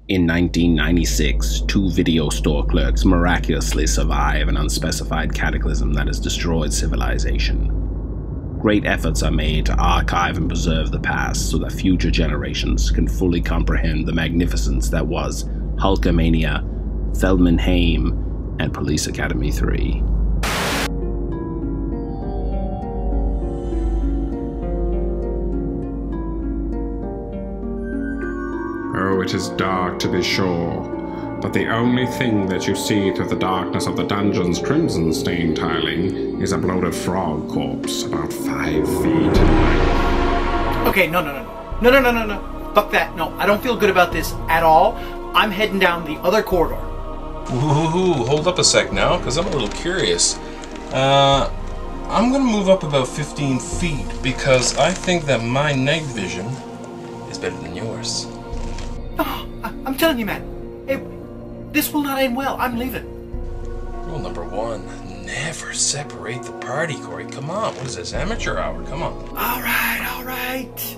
In 1996, 2 video store clerks miraculously survive an unspecified cataclysm that has destroyed civilization. Great efforts are made to archive and preserve the past so that future generations can fully comprehend the magnificence that was Hulkamania, Feldman Haim, and Police Academy 3. Oh, it is dark to be sure, but the only thing that you see through the darkness of the dungeon's crimson-stained tiling is a bloated frog corpse about 5 feet in length. Okay, no. Fuck that. No, I don't feel good about this at all. I'm heading down the other corridor. Ooh, hold up a sec now, because I'm a little curious. I'm gonna move up about 15 feet, because I think that my night vision is better than yours. Oh, I'm telling you, man. This will not end well. I'm leaving. Rule number 1, never separate the party, Corey. Come on, what is this, amateur hour? Come on. All right.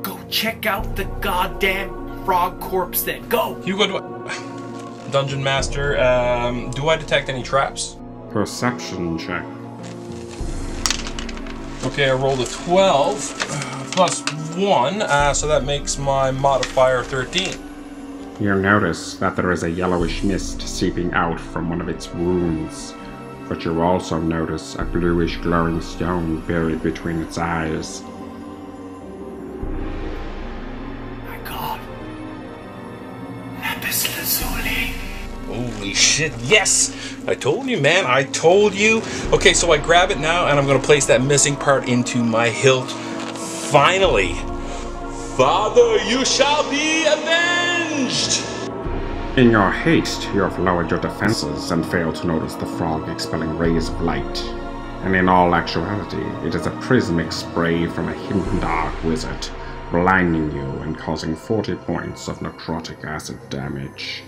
Go check out the goddamn frog corpse then. Go. You go to... Dungeon Master, do I detect any traps? Perception check. Okay, I rolled a 12, plus 1, so that makes my modifier 13. You notice that there is a yellowish mist seeping out from one of its wounds, but you also notice a bluish glowing stone buried between its eyes. My God. Lapis lazuli. Holy shit, yes! I told you, man, I told you. Okay, so I grab it now, and I'm gonna place that missing part into my hilt. Finally! Father, you shall be avenged! In your haste, you have lowered your defenses and failed to notice the frog expelling rays of light. And in all actuality, it is a prismic spray from a hidden dark wizard, blinding you and causing 40 points of necrotic acid damage.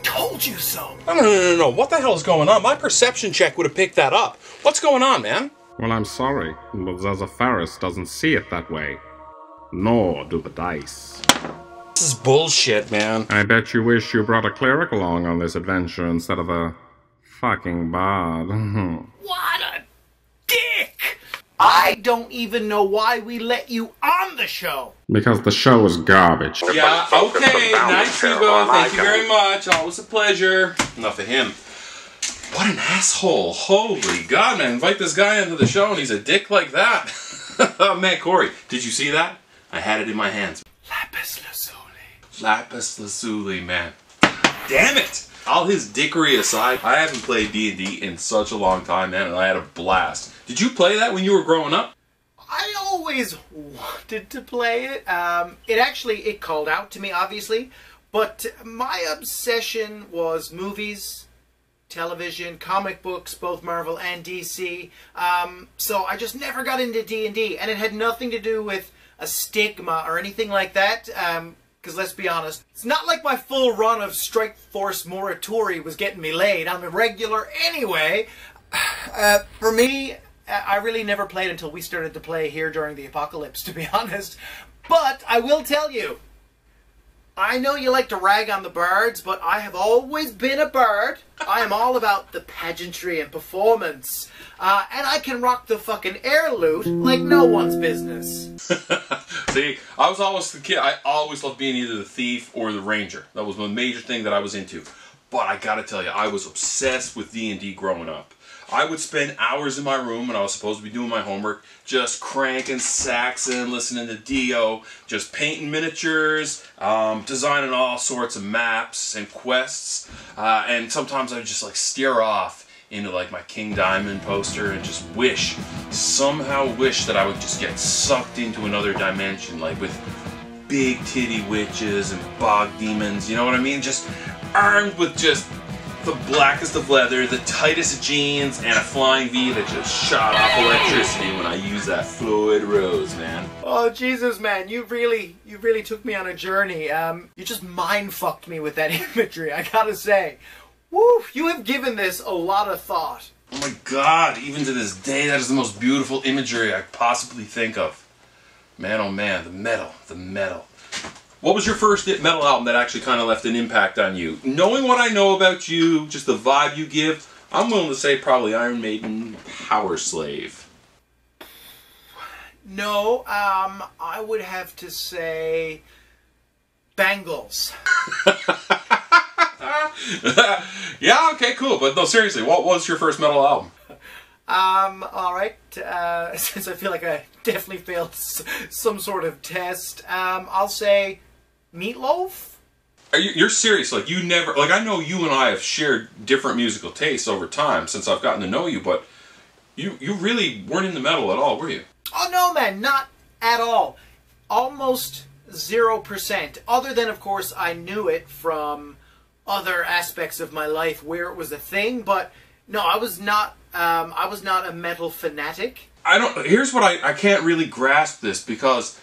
Told you so. No. What the hell is going on? My perception check would have picked that up. What's going on, man? Well, I'm sorry, but Zazafaris doesn't see it that way. Nor do the dice. This is bullshit, man. I bet you wish you brought a cleric along on this adventure instead of a fucking bard. What a dick! I don't even know why we let you on the show. Because the show is garbage. Yeah, okay, nice, Hugo. Thank you very much. Always a pleasure. Enough of him. What an asshole. Holy God, man. Invite this guy into the show and he's a dick like that. Man, Corey, did you see that? I had it in my hands. Lapis lazuli. Lapis lazuli, man. Damn it! All his dickery aside, I haven't played D&D in such a long time, man, and I had a blast. Did you play that when you were growing up? I always wanted to play it. It called out to me, obviously, but my obsession was movies, television, comic books, both Marvel and DC. So I just never got into D&D, and it had nothing to do with a stigma or anything like that. Because let's be honest, it's not like my full run of Strike Force Morituri was getting me laid. I'm a regular anyway. For me, I really never played until we started to play here during the apocalypse, to be honest. But I will tell you, I know you like to rag on the bards, but I have always been a bard. I am all about the pageantry and performance. And I can rock the fucking air lute like no one's business. See, I was always the kid. I always loved being either the thief or the ranger. That was the major thing that I was into. But I gotta tell you, I was obsessed with D&D growing up. I would spend hours in my room when I was supposed to be doing my homework, just cranking Saxon, listening to Dio, just painting miniatures, designing all sorts of maps and quests, and sometimes I would just like steer off into like my King Diamond poster and just somehow wish that I would just get sucked into another dimension, like with big titty witches and bog demons, you know what I mean? Just armed with just the blackest of leather, the tightest of jeans, and a flying V that just shot off electricity when I used that fluid rose, man. Oh Jesus, man, you really took me on a journey. You just mind fucked me with that imagery, I gotta say. Woo, you have given this a lot of thought. Oh my God, even to this day, that is the most beautiful imagery I could possibly think of. Man, oh man, the metal. What was your first metal album that actually kind of left an impact on you? Knowing what I know about you, just the vibe you give, I'm willing to say probably Iron Maiden, Power Slave. No, I would have to say Bangles. Yeah, okay, cool. But no, seriously, what was your first metal album? Alright, since I feel like I definitely failed some sort of test, I'll say Meatloaf? You're serious? Like, you never... Like, I know you and I have shared different musical tastes over time since I've gotten to know you, but you really weren't into metal at all, were you? Oh, no, man, not at all. Almost 0%. Other than, of course, I knew it from other aspects of my life where it was a thing, but no, I was not a metal fanatic. Here's what I can't really grasp this, because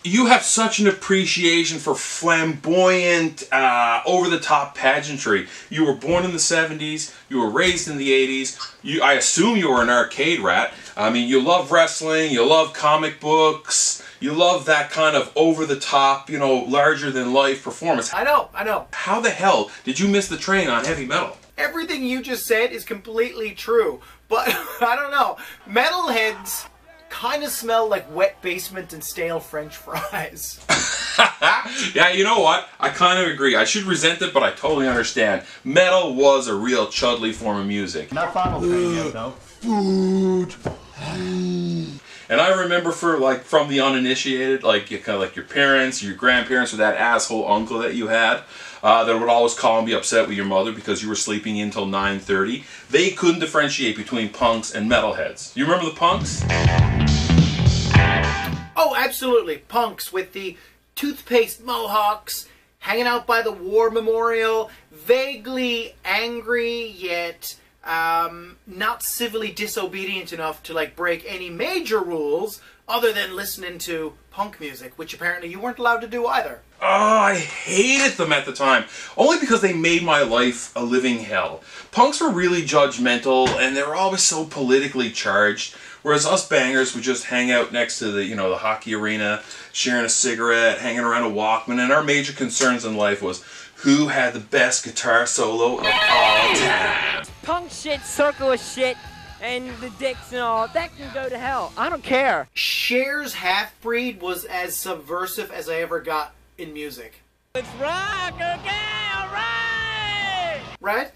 you have such an appreciation for flamboyant, over-the-top pageantry. You were born in the 70s, you were raised in the 80s, I assume you were an arcade rat. I mean, you love wrestling, you love comic books, you love that kind of over-the-top, you know, larger-than-life performance. I know. How the hell did you miss the train on heavy metal? Everything you just said is completely true, but I don't know. Metalheads kind of smell like wet basement and stale French fries. Yeah, you know what? I kind of agree. I should resent it, but I totally understand. Metal was a real chudly form of music. Not final thing yet, though. Food. And I remember from the uninitiated, like kind of like your parents, your grandparents, or that asshole uncle that you had, that would always call and be upset with your mother because you were sleeping in until 9:30. They couldn't differentiate between punks and metalheads. You remember the punks? Oh, absolutely. Punks with the toothpaste mohawks, hanging out by the war memorial, vaguely angry yet not civilly disobedient enough to like break any major rules other than listening to punk music, which apparently you weren't allowed to do either. Oh, I hated them at the time, only because they made my life a living hell. Punks were really judgmental, and they were always so politically charged, whereas us bangers would just hang out next to the, the hockey arena, sharing a cigarette, hanging around a Walkman, and our major concerns in life was who had the best guitar solo of all time. Punk shit, circle of shit, and the dicks and all, that can go to hell. I don't care. Cher's Half-Breed was as subversive as I ever got in music. Let's rock, okay, alright! Right?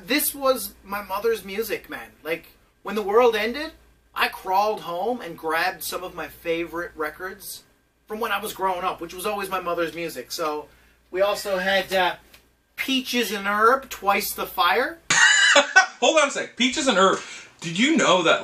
This was my mother's music, man. Like, when the world ended, I crawled home and grabbed some of my favorite records from when I was growing up, which was always my mother's music. So, we also had Peaches and Herb, Twice the Fire. Hold on a sec. Peaches and Herb. Did you know that,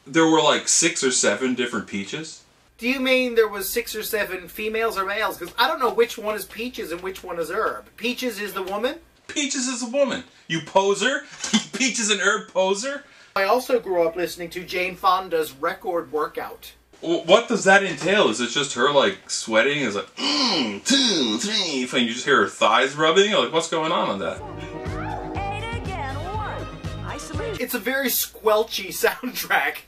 there were, 6 or 7 different Peaches? Do you mean there was 6 or 7 females or males? Because I don't know which one is Peaches and which one is Herb. Peaches is the woman? Peaches is a woman. You poser? Peaches and Herb poser? I also grew up listening to Jane Fonda's Record Workout. What does that entail? Is it just her, sweating? Is it, 2, 3, and you just hear her thighs rubbing? What's going on that? It's a very squelchy soundtrack.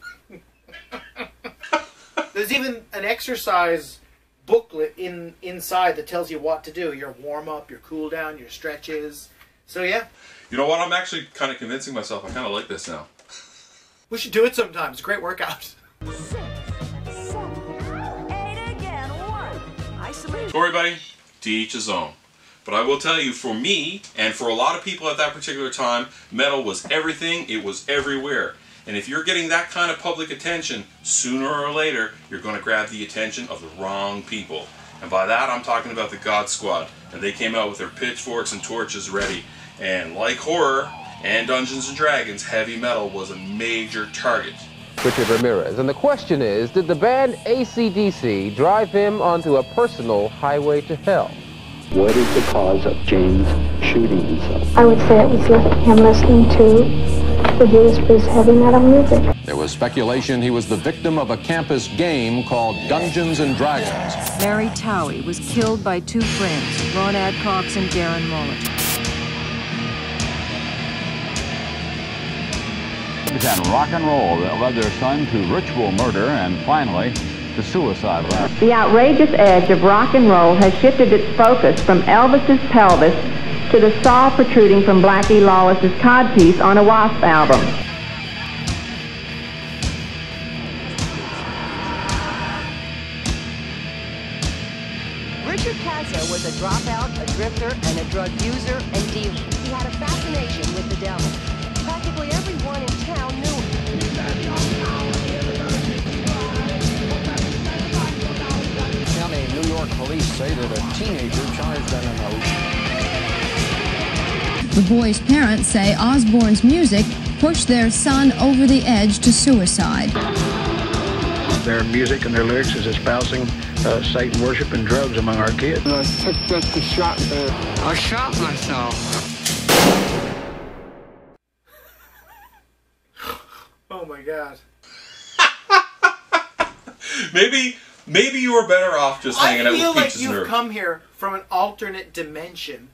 There's even an exercise booklet inside that tells you what to do. Your warm-up, your cool-down, your stretches. So, yeah. You know what? I'm actually kind of convincing myself. I kind of like this now. We should do it sometimes. It's a great workout. 6, 7, 8 again, 1. Isolation. Sorry, buddy. To each his own. But I will tell you, for me, and for a lot of people at that particular time, metal was everything. It was everywhere. And if you're getting that kind of public attention, sooner or later, you're going to grab the attention of the wrong people. And by that, I'm talking about the God Squad. And they came out with their pitchforks and torches ready. And like horror and Dungeons and Dragons, heavy metal was a major target. Richard Ramirez. And the question is, did the band AC/DC drive him onto a personal highway to hell? What is the cause of James shooting himself? I would say it was him listening to the Judas heavy metal music. There was speculation he was the victim of a campus game called Dungeons and Dragons. Mary Towie was killed by 2 friends, Ron Adcox and Darren Molitor. And rock and roll that led their son to ritual murder and finally to suicide. The outrageous edge of rock and roll has shifted its focus from Elvis's pelvis to the saw protruding from Blackie Lawless's codpiece on a Wasp album. Richard Cazzo was a dropout, a drifter, and a drug user and dealer. He had a fascination with the devil. Practically everyone in town knew him. County New York police say that a teenager charged on an oath. The boy's parents say Osbourne's music pushed their son over the edge to suicide. Their music and their lyrics is espousing Satan worship and drugs among our kids. I picked up the shotgun. I shot myself. Oh my God. Maybe you were better off just hanging out with I Peaches feel like you've come here from an alternate dimension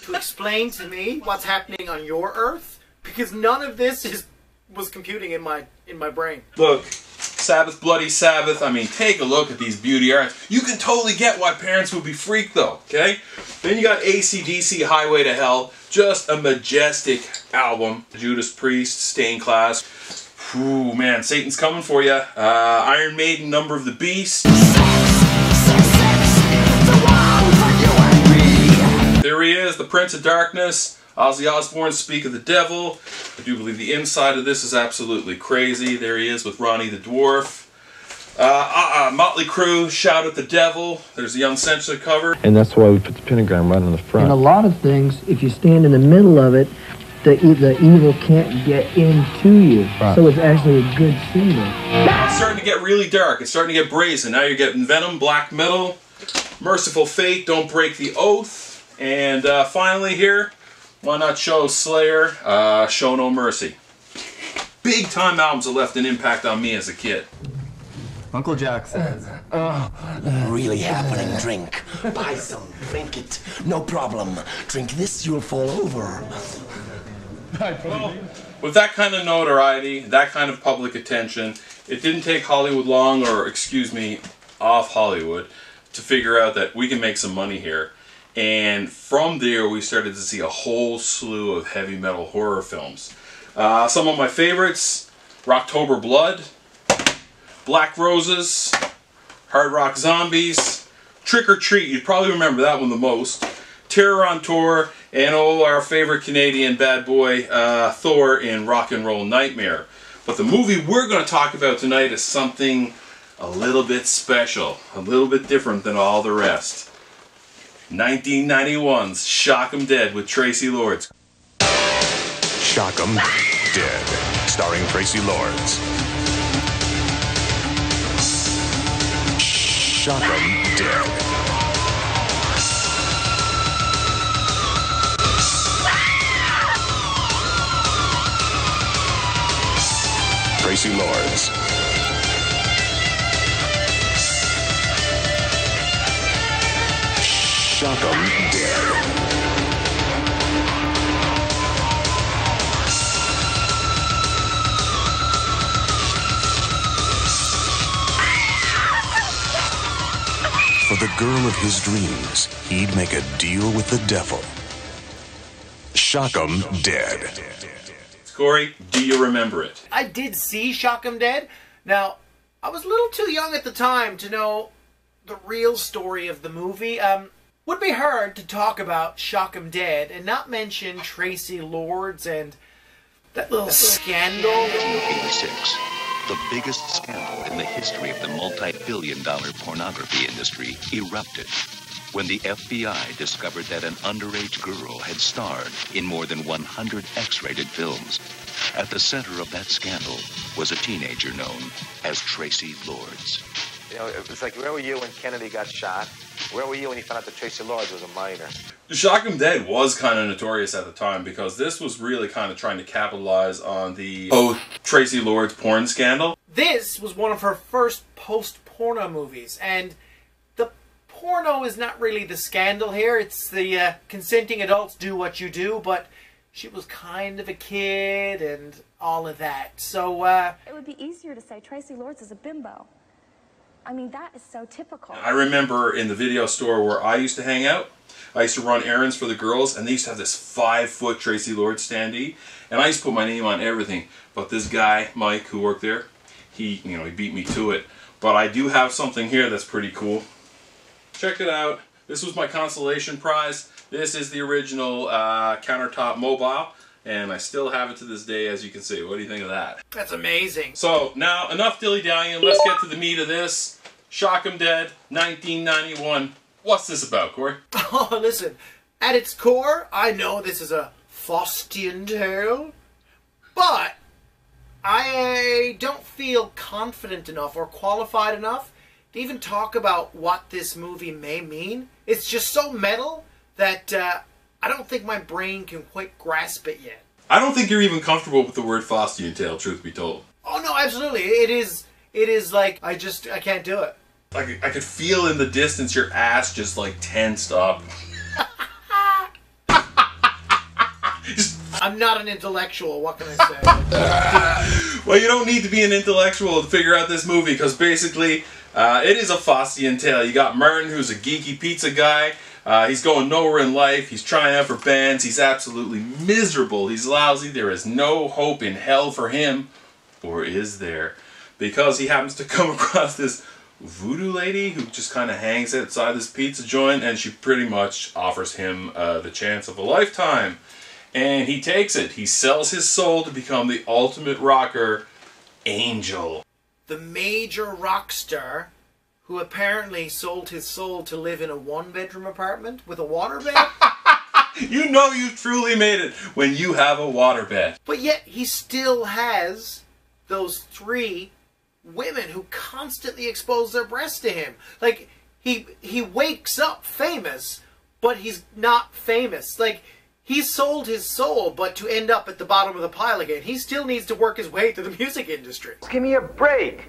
to explain to me what's happening on your Earth, because none of this was computing in my brain. Look, Sabbath, Bloody Sabbath. I mean, take a look at these beauty arts. You can totally get why parents would be freaked, though. Okay. Then you got AC/DC, Highway to Hell. Just a majestic album. Judas Priest, Stained Class. Ooh, man, Satan's coming for you. Iron Maiden, Number of the Beast. There he is, the Prince of Darkness. Ozzy Osbourne, Speak of the Devil. I do believe the inside of this is absolutely crazy. There he is with Ronnie the Dwarf. Motley Crue, Shout at the Devil. There's the uncensored cover. And that's why we put the pentagram right on the front. In a lot of things, if you stand in the middle of it, the evil can't get into you. Right. So it's actually a good symbol. It's starting to get really dark. It's starting to get brazen. Now you're getting Venom, Black Metal, Merciful Fate, Don't Break the Oath. And finally here, why not show Slayer, Show No Mercy. Big time albums that left an impact on me as a kid. Uncle Jack says, really happening drink. Buy some, drink it. No problem. Drink this, you'll fall over. Well, with that kind of notoriety, that kind of public attention, it didn't take Hollywood long, or excuse me, off Hollywood, to figure out that we can make some money here. And from there, we started to see a whole slew of heavy metal horror films. Some of my favorites: Rocktober Blood, Black Roses, Hard Rock Zombies, Trick or Treat, you'd probably remember that one the most, Terror on Tour, and our favorite Canadian bad boy, Thor in Rock and Roll Nightmare. But the movie we're going to talk about tonight is something a little bit special, a little bit different than all the rest. 1991's Shock 'em Dead with Tracy Lords. Shock 'em Dead, starring Tracy Lords. Shock 'em Dead. Tracy Lords. Shock 'em Dead. For the girl of his dreams, he'd make a deal with the devil. Shock 'em Dead. Corey, do you remember it? I did see Shock 'em Dead. Now, I was a little too young at the time to know the real story of the movie. Would be hard to talk about Shock 'em Dead and not mention Tracy Lords and that little scandal. 86. The biggest scandal in the history of the multi-billion-dollar pornography industry erupted when the FBI discovered that an underage girl had starred in more than 100 X-rated films. At the center of that scandal was a teenager known as Tracy Lords. You know, it's like, where were you when Kennedy got shot? Where were you when you found out that Tracy Lords was a minor? Shock 'em Dead was kind of notorious at the time because this was really kind of trying to capitalize on the Tracy Lords porn scandal. This was one of her first post-porno movies, and the porno is not really the scandal here. It's the consenting adults do what you do, but she was kind of a kid and all of that. So, it would be easier to say Tracy Lords is a bimbo. I mean, that is so typical. I remember in the video store where I used to hang out, I used to run errands for the girls, and they used to have this 5-foot Tracy Lord standee, and I used to put my name on everything. But this guy, Mike, who worked there, he beat me to it. But I do have something here that's pretty cool. Check it out. This was my consolation prize. This is the original countertop mobile, and I still have it to this day, as you can see. What do you think of that? That's amazing. So, now, enough dilly-dallying. Let's get to the meat of this. Shock 'em Dead, 1991. What's this about, Corey? Oh, listen. At its core, I know this is a Faustian tale, but I don't feel confident enough or qualified enough to even talk about what this movie may mean. It's just so metal that I don't think my brain can quite grasp it yet. I don't think you're even comfortable with the word Faustian tale, truth be told. Oh no, absolutely. It is like, I can't do it. Like, I could feel in the distance your ass just like tensed up. I'm not an intellectual, what can I say? Well, you don't need to be an intellectual to figure out this movie, because basically, it is a Faustian tale. You got Martin, who's a geeky pizza guy. He's going nowhere in life. He's trying out for bands. He's absolutely miserable. He's lousy. There is no hope in hell for him. Or is there? Because he happens to come across this voodoo lady who just kind of hangs outside this pizza joint, and she pretty much offers him the chance of a lifetime. And he takes it. He sells his soul to become the ultimate rocker, Angel. The major rock star who apparently sold his soul to live in a 1-bedroom apartment with a waterbed. You know you truly made it when you have a waterbed. But yet he still has those 3 women who constantly expose their breasts to him. Like, he wakes up famous, but he's not famous. Like, he sold his soul, but to end up at the bottom of the pile again, he still needs to work his way through the music industry. Give me a break.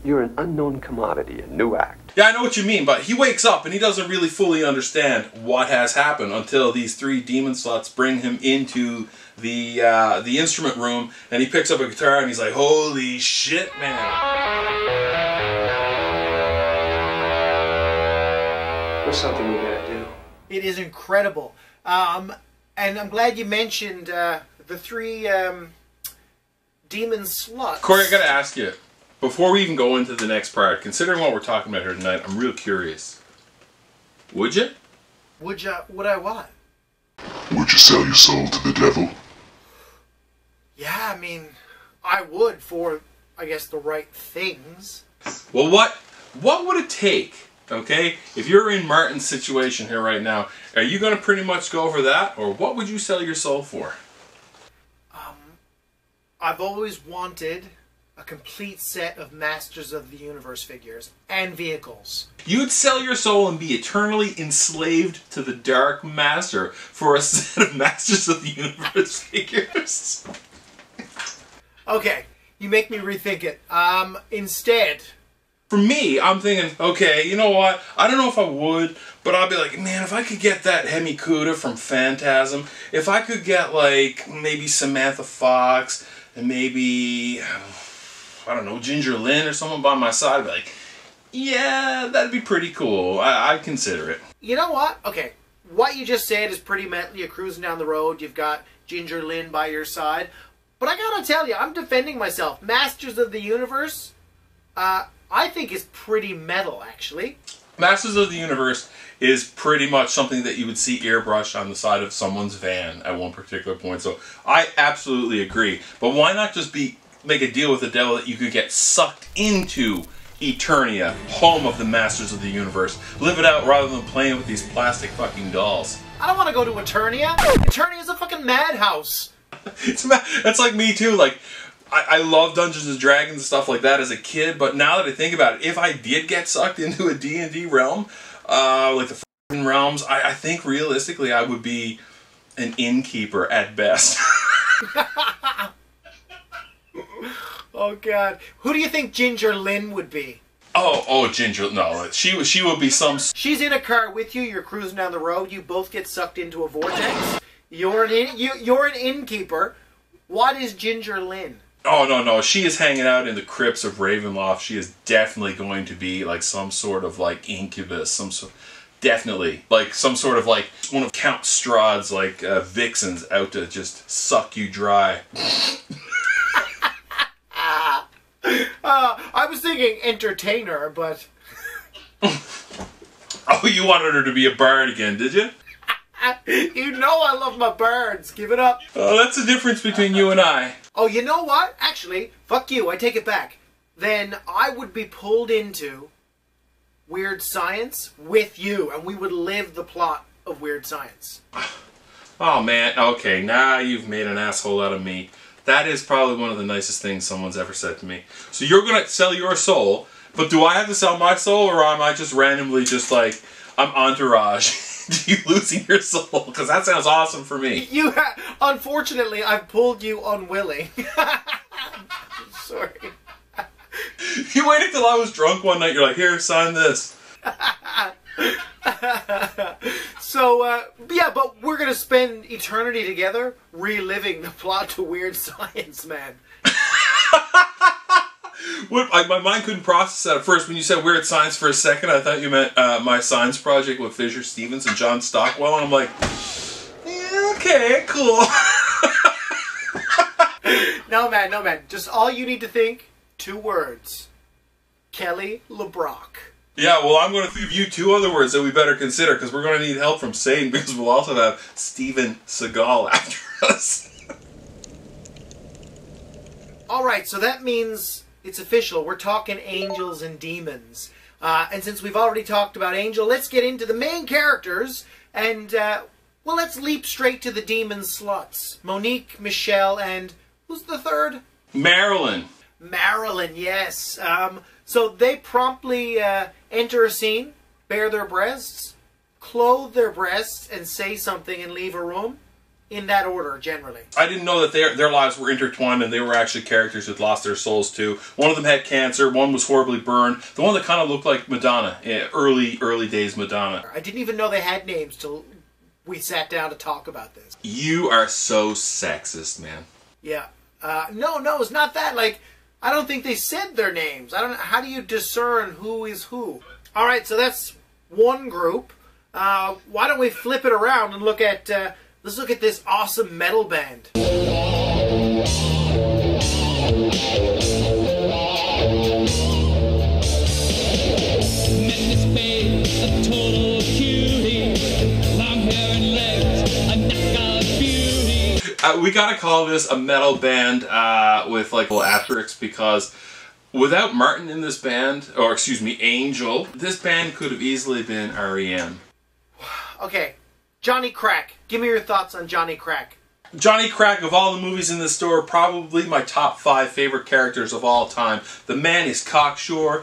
You're an unknown commodity, a new act. Yeah, I know what you mean, but he wakes up and he doesn't really fully understand what has happened until these 3 demon sluts bring him into the instrument room, and he picks up a guitar and he's like, holy shit, man. There's something we gotta do. It is incredible. And I'm glad you mentioned the 3 demon sluts. Corey, I gotta ask you, before we even go into the next part, considering what we're talking about here tonight, I'm real curious. Would you? Would I what? Would you sell your soul to the devil? Yeah, I mean, I would for, I guess, the right things. Well, what would it take, okay? If you're in Martin's situation here right now, are you going to pretty much go for that? Or what would you sell your soul for? I've always wanted a complete set of Masters of the Universe figures and vehicles. You'd sell your soul and be eternally enslaved to the Dark Master for a set of Masters of the Universe figures. Okay, you make me rethink it. Instead, for me, I'm thinking, okay, you know what? I don't know if I would, but I'll be like, man, if I could get that Hemi Cuda from Phantasm, if I could get, like, maybe Samantha Fox, and maybe, I don't know, Ginger Lynn or someone by my side, I'd be like, yeah, that'd be pretty cool. I'd consider it. You know what? Okay, what you just said is pretty metal. You're cruising down the road, you've got Ginger Lynn by your side. But I gotta tell you, I'm defending myself. Masters of the Universe, I think is pretty metal, actually. Masters of the Universe is pretty much something that you would see airbrushed on the side of someone's van at one particular point. So I absolutely agree. But why not just make a deal with the devil that you could get sucked into Eternia, home of the Masters of the Universe. Live it out rather than playing with these plastic fucking dolls. I don't want to go to Eternia. Eternia's a fucking madhouse. That's like me too. Like, I love Dungeons and Dragons and stuff like that as a kid, but now that I think about it, if I did get sucked into a D&D realm, like the f***ing realms, I think realistically I would be an innkeeper at best. Oh God, who do you think Ginger Lynn would be? Oh, Ginger, no, she would be some... She's in a car with you, you're cruising down the road, you both get sucked into a vortex, you're an innkeeper. What is Ginger Lynn? Oh, no. She is hanging out in the crypts of Ravenloft. She is definitely going to be like some sort of like incubus. Definitely. Like some sort of like one of Count Strahd's like vixens out to just suck you dry. I was thinking entertainer, but... Oh, you wanted her to be a bard again, did you? You know I love my birds. Give it up. Oh, that's the difference between you and I. Oh, you know what? Actually, fuck you. I take it back. Then I would be pulled into Weird Science with you, and we would live the plot of Weird Science. Oh, man. Okay, now you've made an asshole out of me. That is probably one of the nicest things someone's ever said to me. So you're going to sell your soul, but do I have to sell my soul, or am I just randomly just like, I'm Entourage? You losing your soul? Because that sounds awesome for me. Unfortunately, I've pulled you unwilling. Sorry. You waited till I was drunk one night. You're like, here, sign this. So, yeah, but we're going to spend eternity together reliving the plot to Weird Science, man. My mind couldn't process that at first. When you said Weird Science for a second, I thought you meant my science project with Fisher Stevens and John Stockwell, and I'm like, yeah, okay, cool. No, man. Just all you need to think, 2 words. Kelly LeBrock. Yeah, well, I'm going to give you 2 other words that we better consider, because we're going to need help from Satan, because we'll also have Steven Seagal after us. Alright, so that means it's official. We're talking angels and demons. And since we've already talked about Angel, let's get into the main characters, and, well, let's leap straight to the demon sluts. Monique, Michelle, and who's the third? Marilyn. Marilyn, yes. So they promptly enter a scene, bare their breasts, clothe their breasts, and say something and leave a room. In that order, generally. I didn't know that their lives were intertwined and they were actually characters who'd lost their souls too. One of them had cancer, one was horribly burned. The one that kind of looked like Madonna, early days Madonna. I didn't even know they had names till we sat down to talk about this. You are so sexist, man. Yeah. No, it's not that. Like, I don't think they said their names. I don't know. How do you discern who is who? All right, so that's one group. Why don't we flip it around and look at... let's look at this awesome metal band. We gotta call this a metal band with like a little asterisk, because without Martin in this band, or excuse me, Angel, this band could have easily been R.E.M. Okay. Johnny Crack. Give me your thoughts on Johnny Crack. Johnny Crack, of all the movies in the store, probably my top 5 favorite characters of all time. The man is cocksure.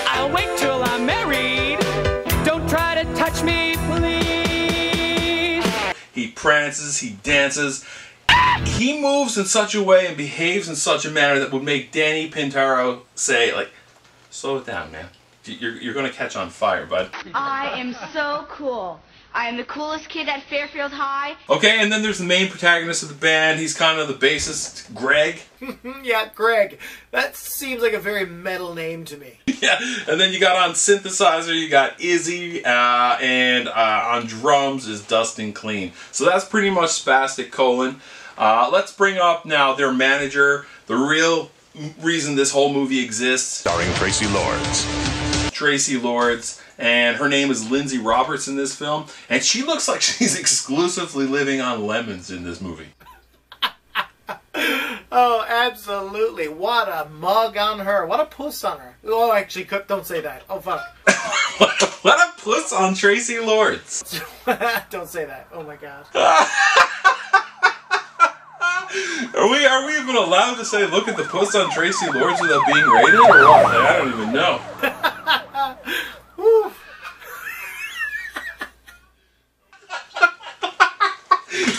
I'll wait till I'm married. Don't try to touch me, please. He prances, he dances. He moves in such a way and behaves in such a manner that would make Danny Pintaro say, like, slow it down, man. You're going to catch on fire, bud. I am so cool. I am the coolest kid at Fairfield High. Okay, and then there's the main protagonist of the band. He's kind of the bassist, Greg. Yeah, Greg. That seems like a very metal name to me. Yeah, and then you got on synthesizer, you got Izzy, and on drums is Dustin Clean. So that's pretty much Spastic Colon. Let's bring up now their manager, the real reason this whole movie exists. Starring Tracy Lords. Tracy Lords, and her name is Lindsay Roberts in this film, and she looks like she's exclusively living on lemons in this movie. Oh, absolutely. What a mug on her. What a puss on her. Oh, actually, don't say that. Oh, fuck. What a puss on Tracy Lords. Don't say that. Oh, my God. Are we even allowed to say, look at the puss on Tracy Lords without being rated, or what? Like, I don't even know.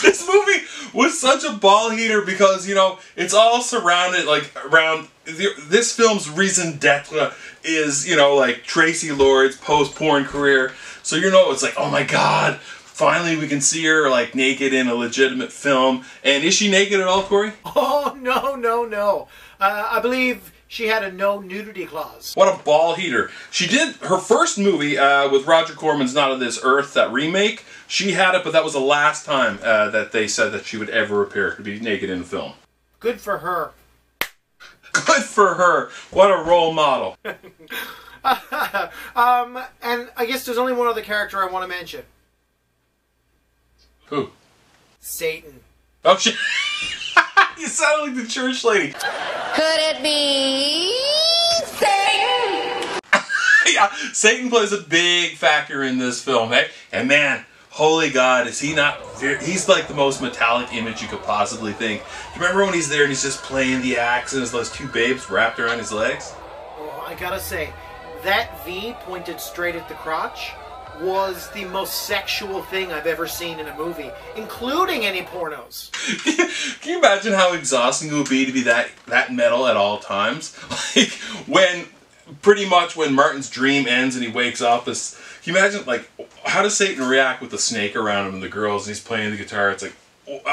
This movie was such a ball heater because, you know, it's all surrounded, like, around... This film's raison d'etre is, you know, like, Tracy Lords' post-porn career. So, you know, it's like, oh my God, Finally, we can see her like naked in a legitimate film. And is she naked at all, Corey? Oh, no. I believe she had a no nudity clause. What a ball heater. She did her first movie with Roger Corman's Not of This Earth, that remake. She had it, but that was the last time that they said that she would ever appear to be naked in a film. Good for her. Good for her. What a role model. And I guess there's only one other character I want to mention. Who? Satan. Oh, shit. You sound like the church lady. Could it be Satan? Yeah, Satan plays a big factor in this film, eh? And man, holy God, is he not... He's like the most metallic image you could possibly think. You remember when he's there and he's just playing the axe and there's those two babes wrapped around his legs? Oh, I gotta say, that V pointed straight at the crotch was the most sexual thing I've ever seen in a movie, including any pornos. Can you imagine how exhausting it would be to be that metal at all times? Like, when, pretty much when Martin's dream ends and he wakes up, can you imagine, like, how does Satan react with the snake around him and the girls and he's playing the guitar? It's like,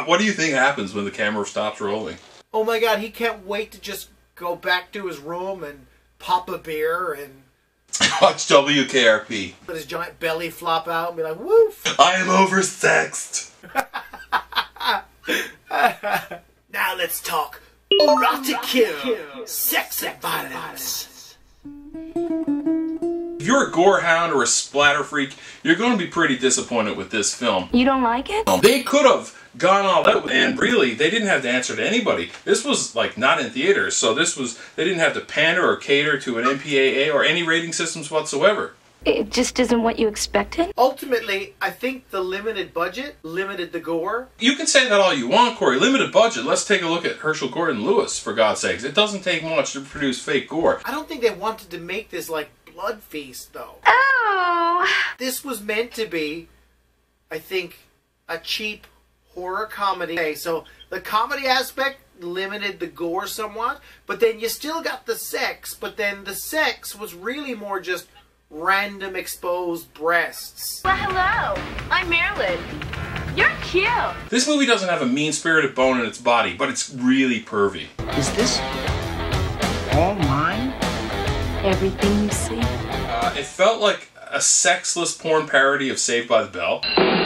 what do you think happens when the camera stops rolling? Oh my God, he can't wait to just go back to his room and pop a beer and watch WKRP. Let his giant belly flop out and be like, woof! I am oversexed. Now let's talk erotic kill, sex and violence. If you're a gore hound or a splatter freak, you're going to be pretty disappointed with this film. You don't like it? They could have gone all out, and really, they didn't have to answer to anybody. This was, like, not in theaters, so they didn't have to pander or cater to an MPAA or any rating systems whatsoever. It just isn't what you expected? Ultimately, I think the limited budget limited the gore. You can say that all you want, Corey. Limited budget. Let's take a look at Herschel Gordon Lewis, for God's sakes. It doesn't take much to produce fake gore. I don't think they wanted to make this, like, blood feast, though. Oh! This was meant to be, I think, a cheap horror comedy. Okay, so the comedy aspect limited the gore somewhat, but then you still got the sex, but then the sex was really more just random exposed breasts. Well, hello. I'm Marilyn. You're cute. This movie doesn't have a mean-spirited bone in its body, but it's really pervy. Is this all mine? Everything you see. It felt like a sexless porn parody of Saved by the Bell.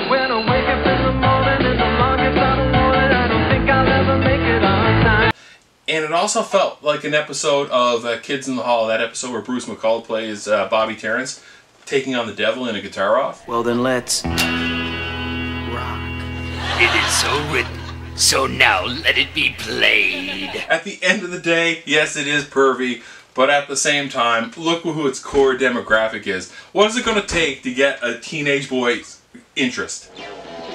When I wake up in the morning and the longest I don't want it, I don't think I'll ever make it on time. And it also felt like an episode of Kids in the Hall, that episode where Bruce McCullough plays Bobby Terrence, taking on the devil in a guitar off. Well then let's rock. It is so written, so now let it be played. At the end of the day, yes, it is pervy, but at the same time, look who its core demographic is. What is it going to take to get a teenage boy's interest? The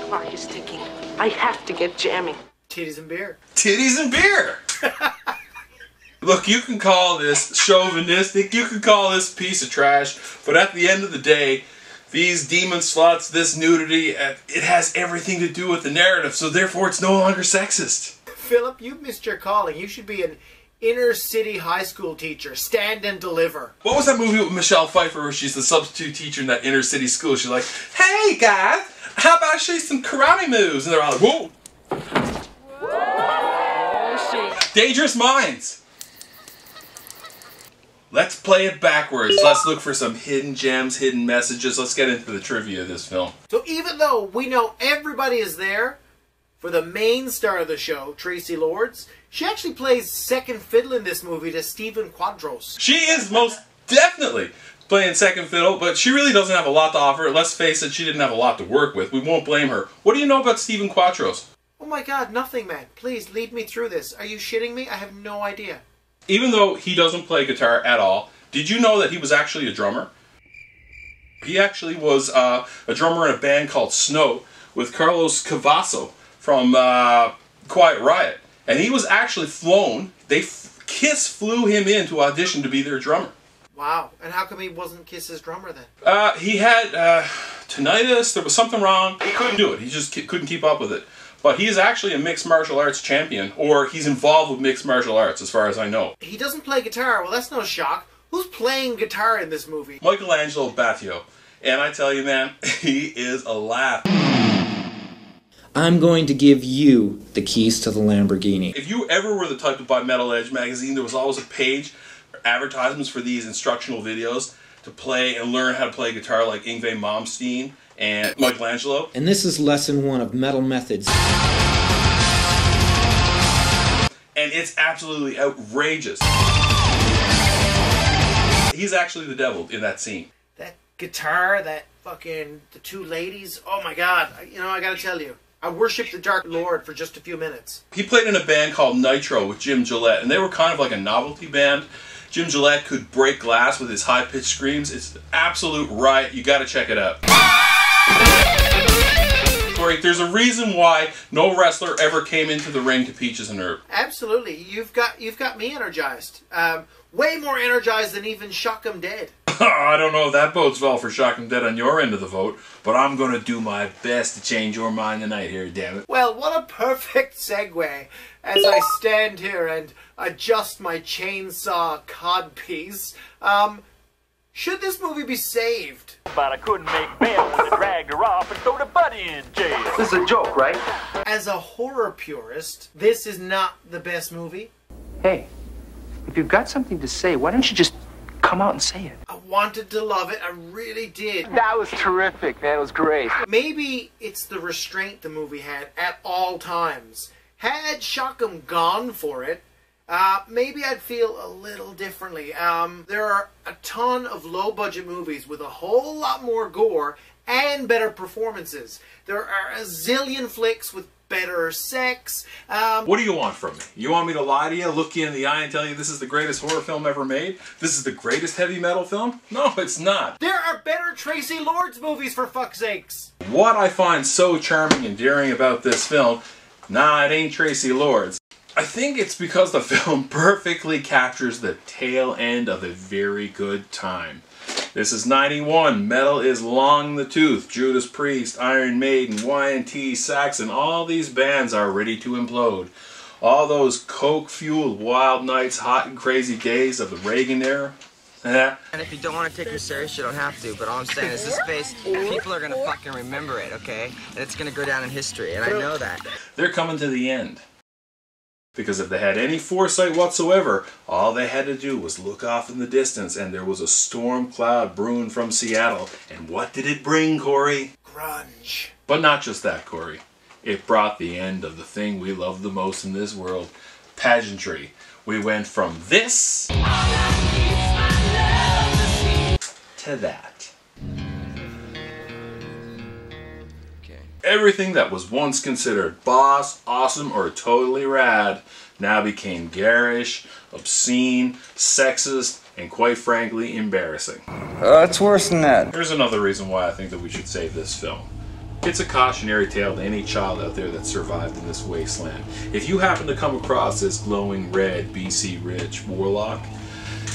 clock is ticking. I have to get jamming. Titties and beer. Titties and beer! Look, you can call this chauvinistic, you can call this piece of trash, but at the end of the day, these demon sluts, this nudity, it has everything to do with the narrative, so therefore it's no longer sexist. Philip, you missed your calling. You should be an inner city high school teacher. Stand and deliver. What was that movie with Michelle Pfeiffer where she's the substitute teacher in that inner city school? She's like, hey guys, how about I show you some karate moves? And they're all like, whoa. Dangerous Minds. Let's play it backwards. Let's look for some hidden gems, hidden messages. Let's get into the trivia of this film. So even though we know everybody is there for the main star of the show, Tracy Lords, she actually plays second fiddle in this movie to Stephen Quadros. She is most definitely playing second fiddle, but she really doesn't have a lot to offer. Let's face it, she didn't have a lot to work with. We won't blame her. What do you know about Stephen Quadros? Oh my God, nothing, man. Please lead me through this. Are you shitting me? I have no idea. Even though he doesn't play guitar at all, did you know that he was actually a drummer? He actually was a drummer in a band called Snow with Carlos Cavasso from Quiet Riot. And he was actually flown. Kiss flew him in to audition to be their drummer. Wow. And how come he wasn't Kiss's drummer then? He had tinnitus. There was something wrong. He couldn't do it. He just couldn't keep up with it. But he is actually a mixed martial arts champion, or he's involved with mixed martial arts, as far as I know. He doesn't play guitar. Well, that's no shock. Who's playing guitar in this movie? Michelangelo Batio. And I tell you, man, he is a laugh. I'm going to give you the keys to the Lamborghini. If you ever were the type to buy Metal Edge magazine, there was always a page for advertisements for these instructional videos to play and learn how to play guitar like Yngwie Malmsteen and Michelangelo. And this is lesson 1 of metal methods. And it's absolutely outrageous. He's actually the devil in that scene. That guitar, that fucking, the two ladies, oh my god, you know, I gotta tell you, I worship the Dark Lord for just a few minutes. He played in a band called Nitro with Jim Gillette, and they were kind of like a novelty band. Jim Gillette could break glass with his high-pitched screams. It's an absolute riot. You gotta check it out. Corey, there's a reason why no wrestler ever came into the ring to Peaches and Herb. Absolutely. You've got me energized. Way more energized than even Shock 'em Dead. I don't know if that bodes well for Shock 'em Dead on your end of the vote, but I'm going to do my best to change your mind tonight here, damn it. Well, what a perfect segue as I stand here and adjust my chainsaw codpiece. Should this movie be saved? But I couldn't make bail and I dragged her off and threw the buddy in jail. This is a joke, right? As a horror purist, this is not the best movie. Hey, if you've got something to say, why don't you just come out and say it? I wanted to love it. I really did. That was terrific, man. It was great. Maybe it's the restraint the movie had at all times. Had Shock 'em gone for it, maybe I'd feel a little differently. There are a ton of low-budget movies with a whole lot more gore and better performances. There are a zillion flicks with better sex. What do you want from me? You want me to lie to you, look you in the eye and tell you this is the greatest horror film ever made? This is the greatest heavy metal film? No, it's not. There are better Tracy Lords movies, for fuck's sakes. What I find so charming and endearing about this film, nah, it ain't Tracy Lords. I think it's because the film perfectly captures the tail end of a very good time. This is 91. Metal is long in the tooth. Judas Priest, Iron Maiden, Y&T, Saxon, all these bands are ready to implode. All those coke-fueled wild nights, hot and crazy days of the Reagan era. And if you don't want to take me serious, you don't have to. But all I'm saying is this face, people are going to fucking remember it, okay? And it's going to go down in history, and I know that. They're coming to the end. Because if they had any foresight whatsoever, all they had to do was look off in the distance and there was a storm cloud brewing from Seattle. And what did it bring, Corey? Grunge. But not just that, Corey. It brought the end of the thing we love the most in this world, pageantry. We went from this to that. Everything that was once considered boss, awesome, or totally rad now became garish, obscene, sexist, and quite frankly, embarrassing. It's worse than that. Here's another reason why I think that we should save this film. It's a cautionary tale to any child out there that survived in this wasteland. If you happen to come across this glowing red BC Rich warlock,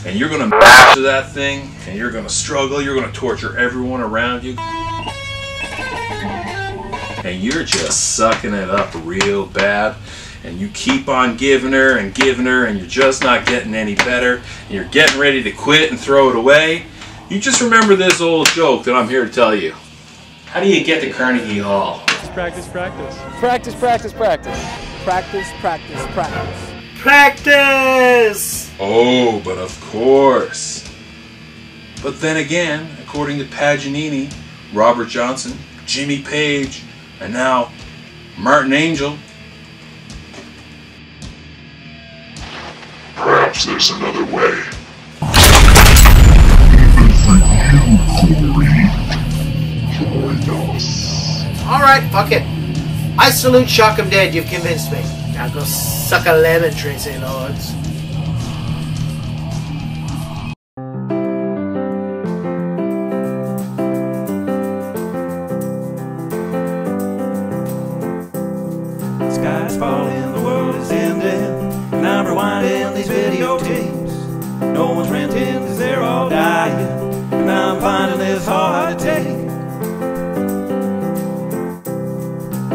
and you're gonna master that thing, and you're gonna struggle, you're gonna torture everyone around you, and you're just sucking it up real bad, and you keep on giving her, and you're just not getting any better, and you're getting ready to quit and throw it away, you just remember this old joke that I'm here to tell you. How do you get to Carnegie Hall? Practice, practice. Practice, practice, practice. Practice, practice, practice. Practice! Oh, but of course. But then again, according to Paganini, Robert Johnson, Jimmy Page, and now Martin Angel. Perhaps there's another way. Alright, fuck it. I salute Shock 'em Dead, you've convinced me. Now go suck a lemon, Tracy Lords. Sky's falling, the world is ending, and I'm rewinding these videotapes. No one's renting because they're all dying, and I'm finding this hard to take.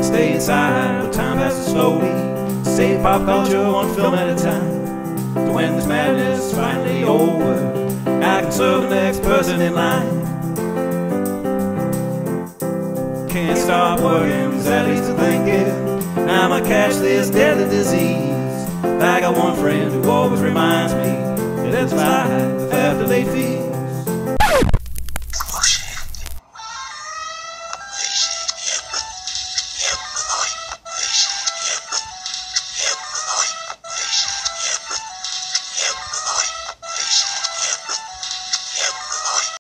Stay inside, but time passes slowly. Save pop culture one film at a time. So when this madness is finally over, I can serve the next person in line. Can't stop working, 'cause that leads to thinking I'ma catch this deadly disease. I got one friend who always reminds me that it's life after late fees.